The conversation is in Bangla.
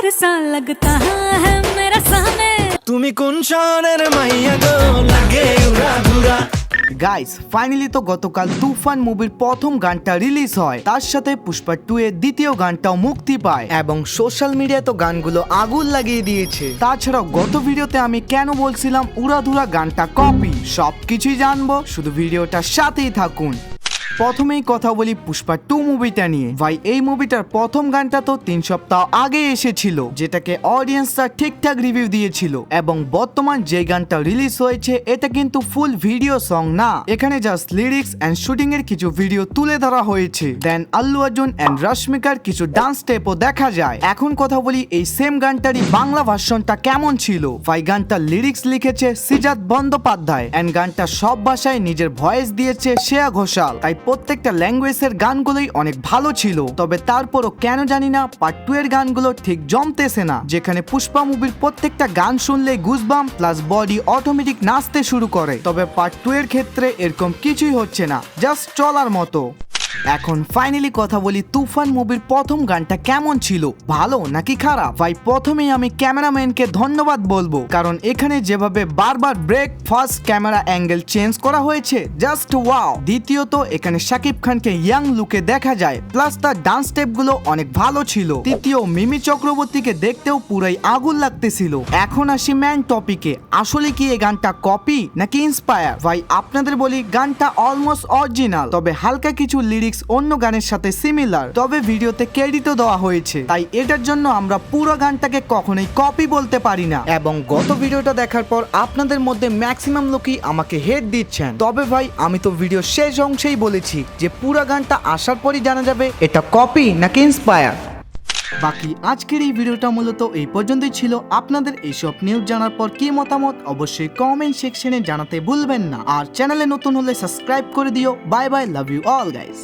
और सा लगता है मेरा सामने। তুমি কোন শহরের মাইয়া গো লাগে উড়া ধুরা। গাইস ফাইনালি তো গতকাল তুফান মুভির প্রথম গানটা রিলিজ হয়, তার সাথে পুষ্পা 2 এর দ্বিতীয় গানটাও মুক্তি পায় এবং সোশ্যাল মিডিয়ায় তো গানগুলো আগুন লাগিয়ে দিয়েছে। তাছাড়াও গত ভিডিওতে আমি কেন বলছিলাম উড়াধুরা গানটা কপি, সবকিছুই জানবো, শুধু ভিডিওটার সাথেই থাকুন। প্রথমেই কথা বলি পুষ্পা 2 মুভিটা নিয়ে। ভাই এই মুভিটার প্রথম গানটা তো 3 সপ্তাহ আগে এসেছিল, যেটাকে অডিয়েন্সরা ঠিকঠাক রিভিউ দিয়েছিল এবং বর্তমান যে গানটা রিলিজ হয়েছে এটা কিন্তু ফুল ভিডিও সং না, এখানে জাস্ট লিরিক্স এন্ড শুটিং এর কিছু ভিডিও তুলে ধরা হয়েছে। দেন আল্লু অর্জুন এন্ড রশ্মিকার কিছু ডান্স স্টেপও দেখা যায়। এখন কথা বলি এই সেম গানটারই বাংলা ভার্সনটা কেমন ছিল। ভাই গানটার লিরিক্স লিখেছে সিজাত বন্দ্যোপাধ্যায় এন্ড গানটা সব ভাষায় নিজের ভয়েস দিয়েছে শ্রেয়া ঘোষাল। তাই প্রত্যেকটা ল্যাঙ্গুয়েজের গানগুলোই অনেক ভালো ছিল, তবে তারপরও কেন জানি না পার্ট 2 এর গানগুলো ঠিক জমতেছে না, যেখানে পুষ্পা মুভির প্রত্যেকটা গান শুনলে গুজবাম প্লাস বডি অটোমেটিক নাচতে শুরু করে, তবে পার্ট 2 এর ক্ষেত্রে এরকম কিছুই হচ্ছে না, জাস্ট চলার মতো। এখন ফাইনালি কথা বলি তুফান মুভির প্রথম গানটা কেমন ছিল, ভালো নাকি খারাপ। ভাই প্রথমেই আমি ক্যামেরাম্যানকে ধন্যবাদ বলবো, কারণ এখানে যেভাবে বারবার break first camera angle change করা হয়েছে জাস্ট ওয়াও। দ্বিতীয়ত এখানে শাকিব খানকে ইয়াং লুকে দেখা যায়, প্লাস তার ডান্স স্টেপগুলো অনেক ভালো ছিল। তৃতীয় মিমি চক্রবর্তীকে দেখতেও পুরাই আগুন লাগতেছিল। এখন আসি ম্যান টপিকে, আসলে কি এই গানটা কপি নাকি ইন্সপায়ার। ভাই আপনাদের বলি গানটা অলমোস্ট অরিজিনাল, তবে হালকা কিছু লিরিক্স অন্য গানের সাথে সিমিলার, তবে ভিডিওতে ক্রেডিটও দেওয়া হয়েছে, তাই এটার জন্য আমরা পুরো গানটাকে কখনোই কপি বলতে পারি না। এবং গত ভিডিওটা দেখার পর আপনাদের মধ্যে ম্যাক্সিমাম লোকই আমাকে হেট দিচ্ছেন, তবে ভাই আমি তো ভিডিও শেষ অংশেই বলেছি যে পুরো গানটা আসার পরই জানা যাবে এটা কপি নাকি ইন্সপায়ার। বাকি আজকের এই ভিডিওটা মূলত এই পর্যন্তই ছিল। আপনাদের এইসব নিউজ জানার পর কি মতামত অবশ্যই কমেন্ট সেকশনে জানাতে ভুলবেন না, আর চ্যানেলে নতুন হলে সাবস্ক্রাইব করে দিও। Bye bye, love you all guys.